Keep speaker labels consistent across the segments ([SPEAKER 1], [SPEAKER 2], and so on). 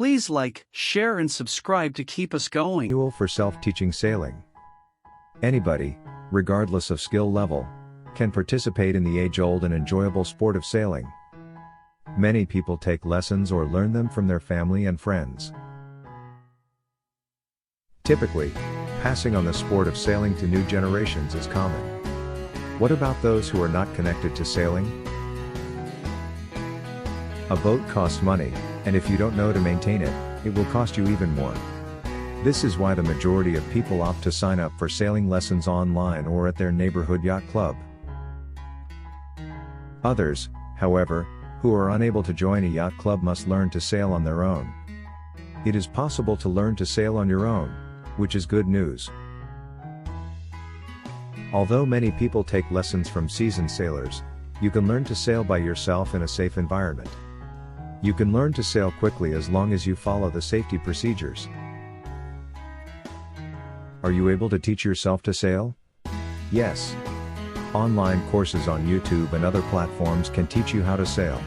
[SPEAKER 1] Please like, share and subscribe to keep us going.
[SPEAKER 2] Manual for self-teaching sailing. Anybody, regardless of skill level, can participate in the age-old and enjoyable sport of sailing. Many people take lessons or learn them from their family and friends. Typically, passing on the sport of sailing to new generations is common. What about those who are not connected to sailing? A boat costs money, and if you don't know to maintain it, it will cost you even more. This is why the majority of people opt to sign up for sailing lessons online or at their neighborhood yacht club. Others, however, who are unable to join a yacht club must learn to sail on their own. It is possible to learn to sail on your own, which is good news. Although many people take lessons from seasoned sailors, you can learn to sail by yourself in a safe environment. You can learn to sail quickly as long as you follow the safety procedures. Are you able to teach yourself to sail? Yes. Online courses on YouTube and other platforms can teach you how to sail.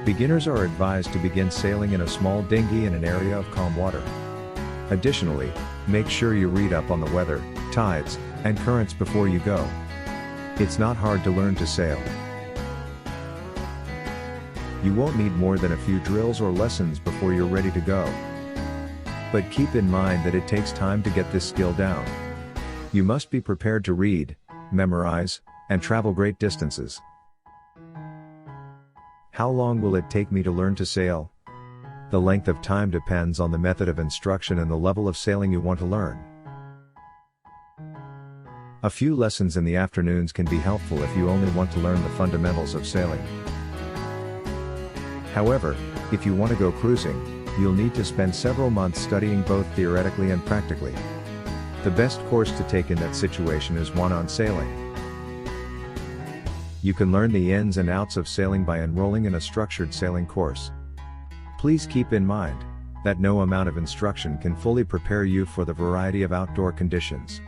[SPEAKER 2] Beginners are advised to begin sailing in a small dinghy in an area of calm water. Additionally, make sure you read up on the weather, tides, and currents before you go. It's not hard to learn to sail. You won't need more than a few drills or lessons before you're ready to go. But keep in mind that it takes time to get this skill down. You must be prepared to read, memorize, and travel great distances. How long will it take me to learn to sail? The length of time depends on the method of instruction and the level of sailing you want to learn. A few lessons in the afternoons can be helpful if you only want to learn the fundamentals of sailing. However, if you want to go cruising, you'll need to spend several months studying both theoretically and practically. The best course to take in that situation is one on sailing. You can learn the ins and outs of sailing by enrolling in a structured sailing course. Please keep in mind that no amount of instruction can fully prepare you for the variety of outdoor conditions.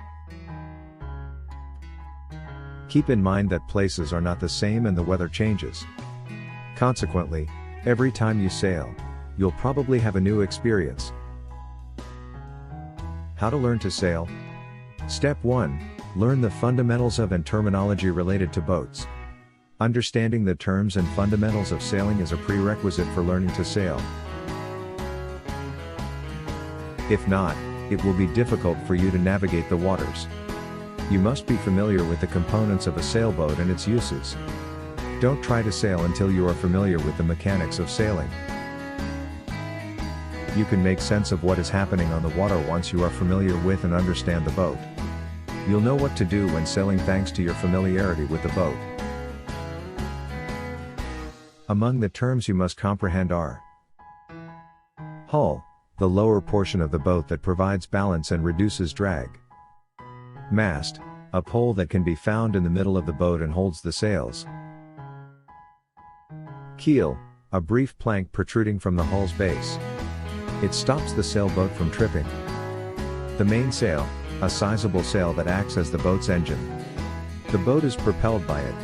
[SPEAKER 2] Keep in mind that places are not the same and the weather changes. Consequently, every time you sail, you'll probably have a new experience. How to learn to sail? Step 1. Learn the fundamentals of and terminology related to boats. Understanding the terms and fundamentals of sailing is a prerequisite for learning to sail. If not, it will be difficult for you to navigate the waters. You must be familiar with the components of a sailboat and its uses. Don't try to sail until you are familiar with the mechanics of sailing. You can make sense of what is happening on the water once you are familiar with and understand the boat. You'll know what to do when sailing thanks to your familiarity with the boat. Among the terms you must comprehend are hull, the lower portion of the boat that provides balance and reduces drag. Mast, a pole that can be found in the middle of the boat and holds the sails. Keel, a brief plank protruding from the hull's base. It stops the sailboat from tripping. The mainsail, a sizable sail that acts as the boat's engine. The boat is propelled by it.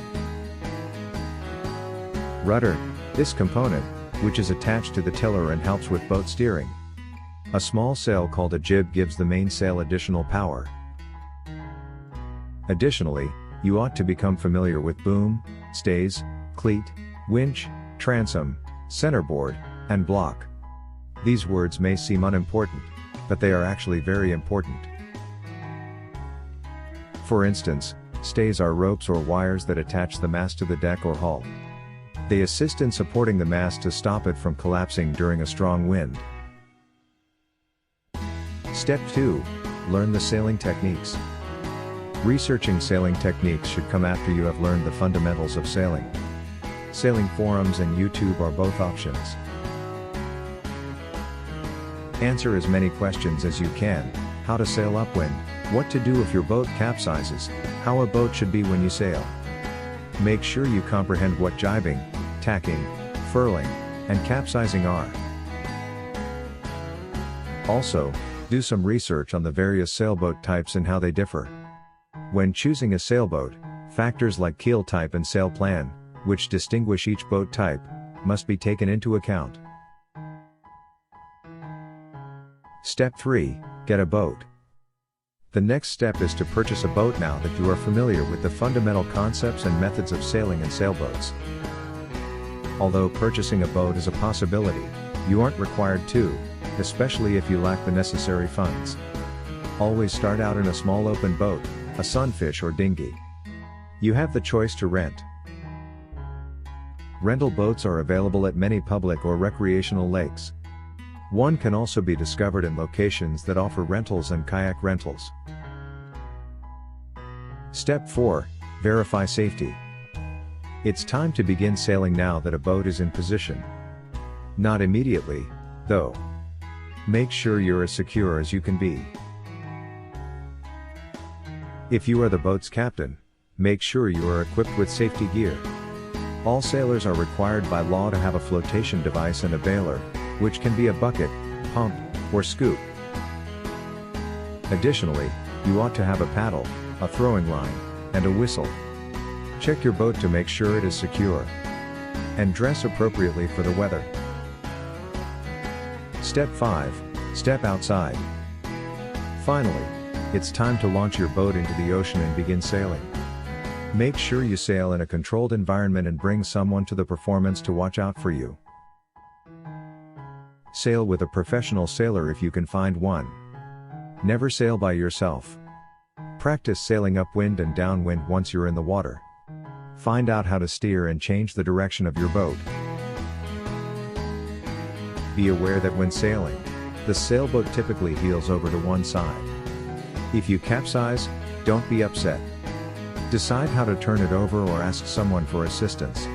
[SPEAKER 2] Rudder, this component, which is attached to the tiller and helps with boat steering. A small sail called a jib gives the mainsail additional power. Additionally, you ought to become familiar with boom, stays, cleat, winch, transom, centerboard, and block. These words may seem unimportant, but they are actually very important. For instance, stays are ropes or wires that attach the mast to the deck or hull. They assist in supporting the mast to stop it from collapsing during a strong wind. Step 2. Learn the sailing techniques. Researching sailing techniques should come after you have learned the fundamentals of sailing. Sailing forums and YouTube are both options. Answer as many questions as you can: how to sail upwind, what to do if your boat capsizes, how a boat should be when you sail. Make sure you comprehend what jibing, tacking, furling, and capsizing are. Also, do some research on the various sailboat types and how they differ. When choosing a sailboat, factors like keel type and sail plan, which distinguish each boat type, must be taken into account. Step 3. Get a boat. The next step is to purchase a boat now that you are familiar with the fundamental concepts and methods of sailing and sailboats. Although purchasing a boat is a possibility, you aren't required to, especially if you lack the necessary funds. Always start out in a small open boat, a sunfish or dinghy. You have the choice to rent. Rental boats are available at many public or recreational lakes. One can also be discovered in locations that offer rentals and kayak rentals. Step 4. Verify safety. It's time to begin sailing now that a boat is in position. Not immediately, though. Make sure you're as secure as you can be. If you are the boat's captain, make sure you are equipped with safety gear. All sailors are required by law to have a flotation device and a bailer, which can be a bucket, pump, or scoop. Additionally, you ought to have a paddle, a throwing line, and a whistle. Check your boat to make sure it is secure. And dress appropriately for the weather. Step 5. Step outside. Finally, it's time to launch your boat into the ocean and begin sailing. Make sure you sail in a controlled environment and bring someone to the performance to watch out for you. Sail with a professional sailor if you can find one. Never sail by yourself. Practice sailing upwind and downwind once you're in the water. Find out how to steer and change the direction of your boat. Be aware that when sailing, the sailboat typically heels over to one side. If you capsize, don't be upset. Decide how to turn it over or ask someone for assistance.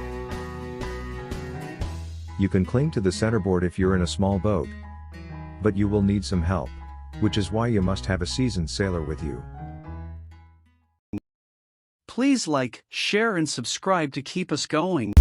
[SPEAKER 2] You can cling to the centerboard if you're in a small boat. But you will need some help, which is why you must have a seasoned sailor with you.
[SPEAKER 1] Please like, share and subscribe to keep us going.